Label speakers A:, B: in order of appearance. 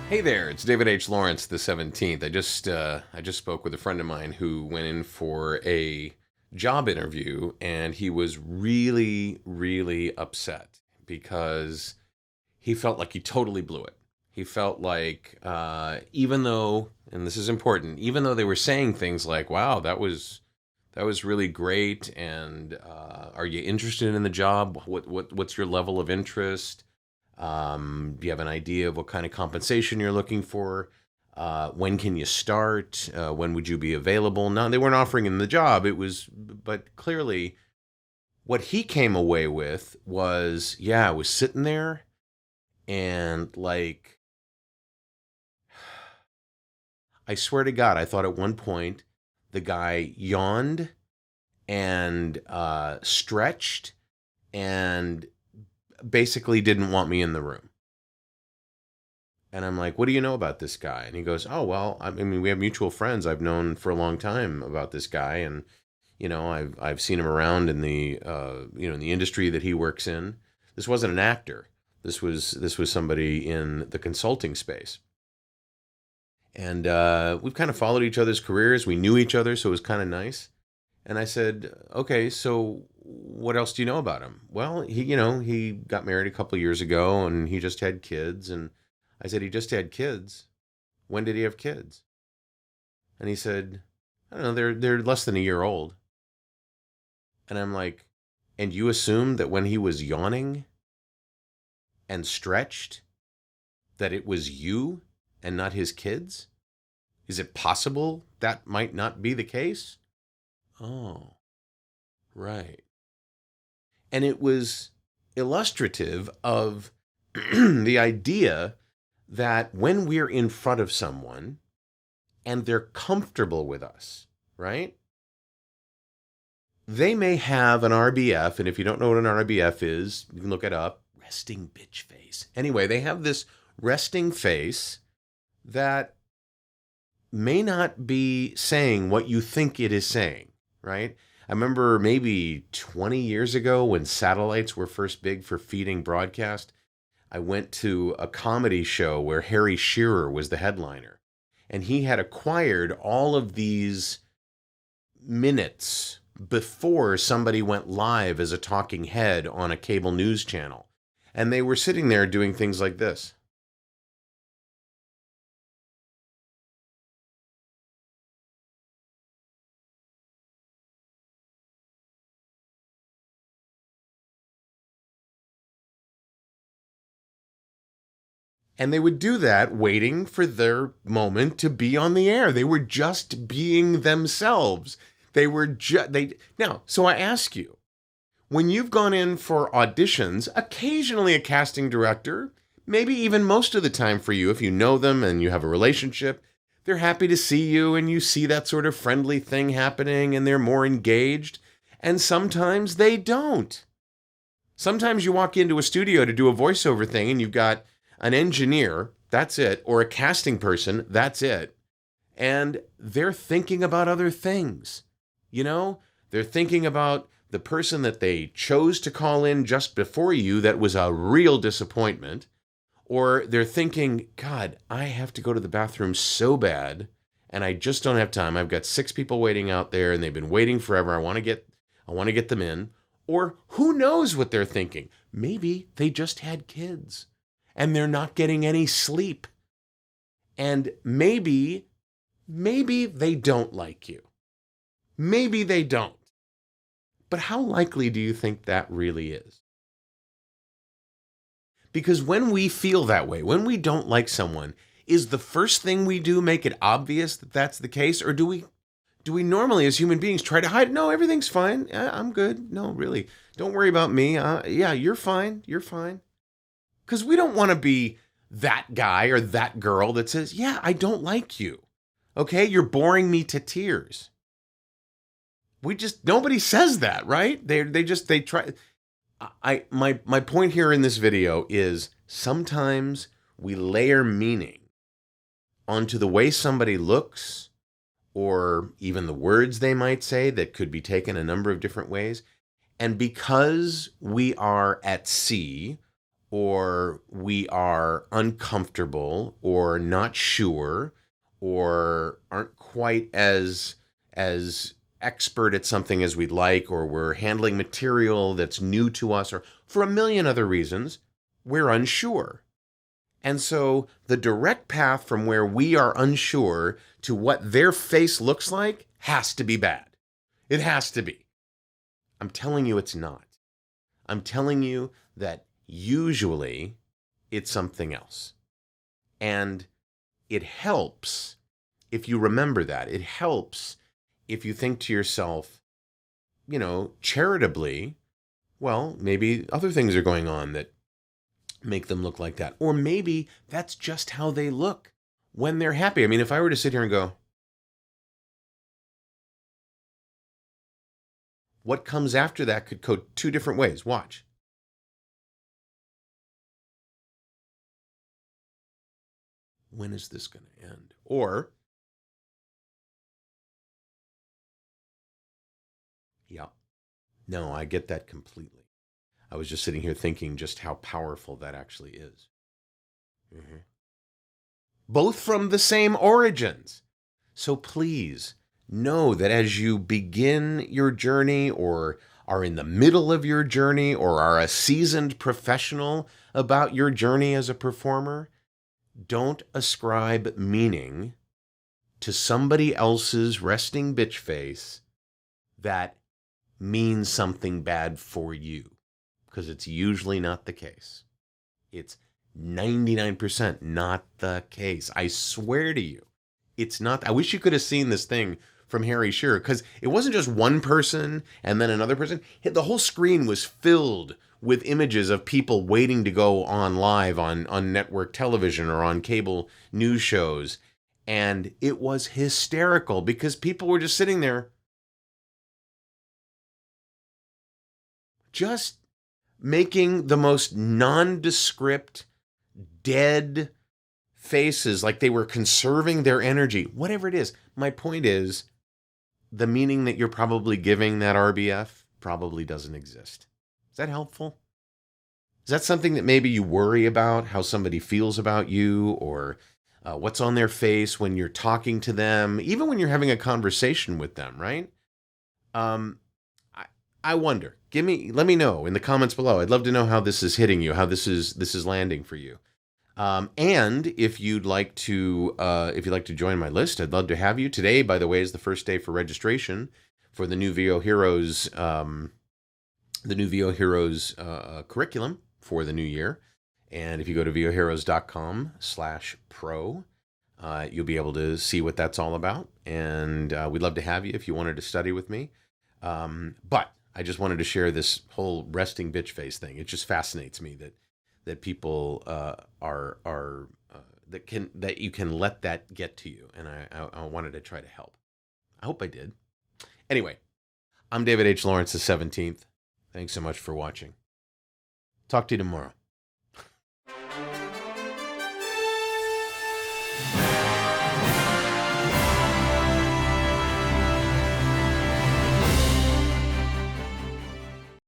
A: Hey there, it's David H. Lawrence, the 17th. I just spoke with a friend of mine who went in for a job interview, and he was really, really upset because he felt like he totally blew it. He felt like, even though, and this is important, even though they were saying things like, "Wow, that was really great," and "Are you interested in the job? What's your level of interest? Do you have an idea of what kind of compensation you're looking for? When can you start? When would you be available?" No, they weren't offering him the job. But clearly, what he came away with was, yeah, I was sitting there and like, I swear to God, I thought at one point the guy yawned and stretched and basically didn't want me in the room. And I'm like, "What do you know about this guy?" And he goes, "Oh, well, I mean, we have mutual friends I've known for a long time about this guy, and I've seen him around in the in the industry that he works in. This wasn't an actor. This was somebody in the consulting space, and we've kind of followed each other's careers. We knew each other, so it was kind of nice." And I said, "Okay, so what else do you know about him?" "Well, he got married a couple of years ago, and he just had kids." And I said, "He just had kids? When did he have kids?" And he said, "I don't know, they're less than a year old." And I'm like, "And you assumed that when he was yawning and stretched, that it was you and not his kids? Is it possible that might not be the case?" "Oh, right." And it was illustrative of the idea that when we're in front of someone and they're comfortable with us, right? They may have an RBF, and if you don't know what an RBF is, you can look it up. Resting bitch face. Anyway, they have this resting face that may not be saying what you think it is saying, right? I remember maybe 20 years ago when satellites were first big for feeding broadcast, I went to a comedy show where Harry Shearer was the headliner. And he had acquired all of these minutes before somebody went live as a talking head on a cable news channel. And they were sitting there doing things like this. And they would do that waiting for their moment to be on the air. They were just being themselves. They were just they Now, so I ask you, when you've gone in for auditions, occasionally a casting director, maybe even most of the time for you, if you know them and you have a relationship, they're happy to see you and you see that sort of friendly thing happening and they're more engaged. And sometimes they don't. Sometimes you walk into a studio to do a voiceover thing and you've got an engineer, that's it, or a casting person, that's it. And they're thinking about other things. You know, they're thinking about the person that they chose to call in just before you that was a real disappointment. Or they're thinking, "God, I have to go to the bathroom so bad and I just don't have time. I've got 6 people waiting out there and they've been waiting forever. I want to get them in." Or who knows what they're thinking? Maybe they just had kids and they're not getting any sleep. And maybe they don't like you. Maybe they don't. But how likely do you think that really is? Because when we feel that way, when we don't like someone, is the first thing we do make it obvious that that's the case? Or do we normally as human beings try to hide? "No, everything's fine. I'm good. No, really. Don't worry about me. Yeah, you're fine. You're fine." Because we don't want to be that guy or that girl that says, "Yeah, I don't like you. Okay, you're boring me to tears." Nobody says that, right? They try. My point here in this video is sometimes we layer meaning onto the way somebody looks or even the words they might say that could be taken a number of different ways. And because we are at sea or we are uncomfortable or not sure or aren't quite as expert at something as we'd like, or we're handling material that's new to us, or for a million other reasons, we're unsure. And so the direct path from where we are unsure to what their face looks like has to be bad. It has to be. I'm telling you it's not. I'm telling you that usually it's something else. And it helps if you remember that. It helps if you think to yourself, charitably, well, maybe other things are going on that make them look like that. Or maybe that's just how they look when they're happy. I mean, if I were to sit here and go, what comes after that could go two different ways. Watch. When is this going to end? Or, yeah, no, I get that completely. I was just sitting here thinking just how powerful that actually is. Mm-hmm. Both from the same origins. So please know that as you begin your journey, or are in the middle of your journey, or are a seasoned professional about your journey as a performer, don't ascribe meaning to somebody else's resting bitch face that means something bad for you, because it's usually not the case. It's 99% not the case. I swear to you, it's not. I wish you could have seen this thing from Harry Shearer, because it wasn't just one person and then another person. The whole screen was filled with images of people waiting to go on live on network television or on cable news shows. And it was hysterical because people were just sitting there just making the most nondescript, dead faces, like they were conserving their energy, whatever it is. My point is, the meaning that you're probably giving that RBF probably doesn't exist. Is that helpful? Is that something that maybe you worry about, how somebody feels about you, or what's on their face when you're talking to them, even when you're having a conversation with them, right? Um, I wonder. Let me know in the comments below. I'd love to know how this is hitting you, how this is landing for you. And if you'd like to join my list, I'd love to have you. Today, by the way, is the first day for registration for the new VO Heroes, curriculum for the new year. And if you go to voheroes.com/pro, you'll be able to see what that's all about. And we'd love to have you if you wanted to study with me. But I just wanted to share this whole resting bitch face thing. It just fascinates me that people that you can let that get to you, and I wanted to try to help. I hope I did. Anyway, I'm David H. Lawrence, the 17th. Thanks so much for watching. Talk to you tomorrow.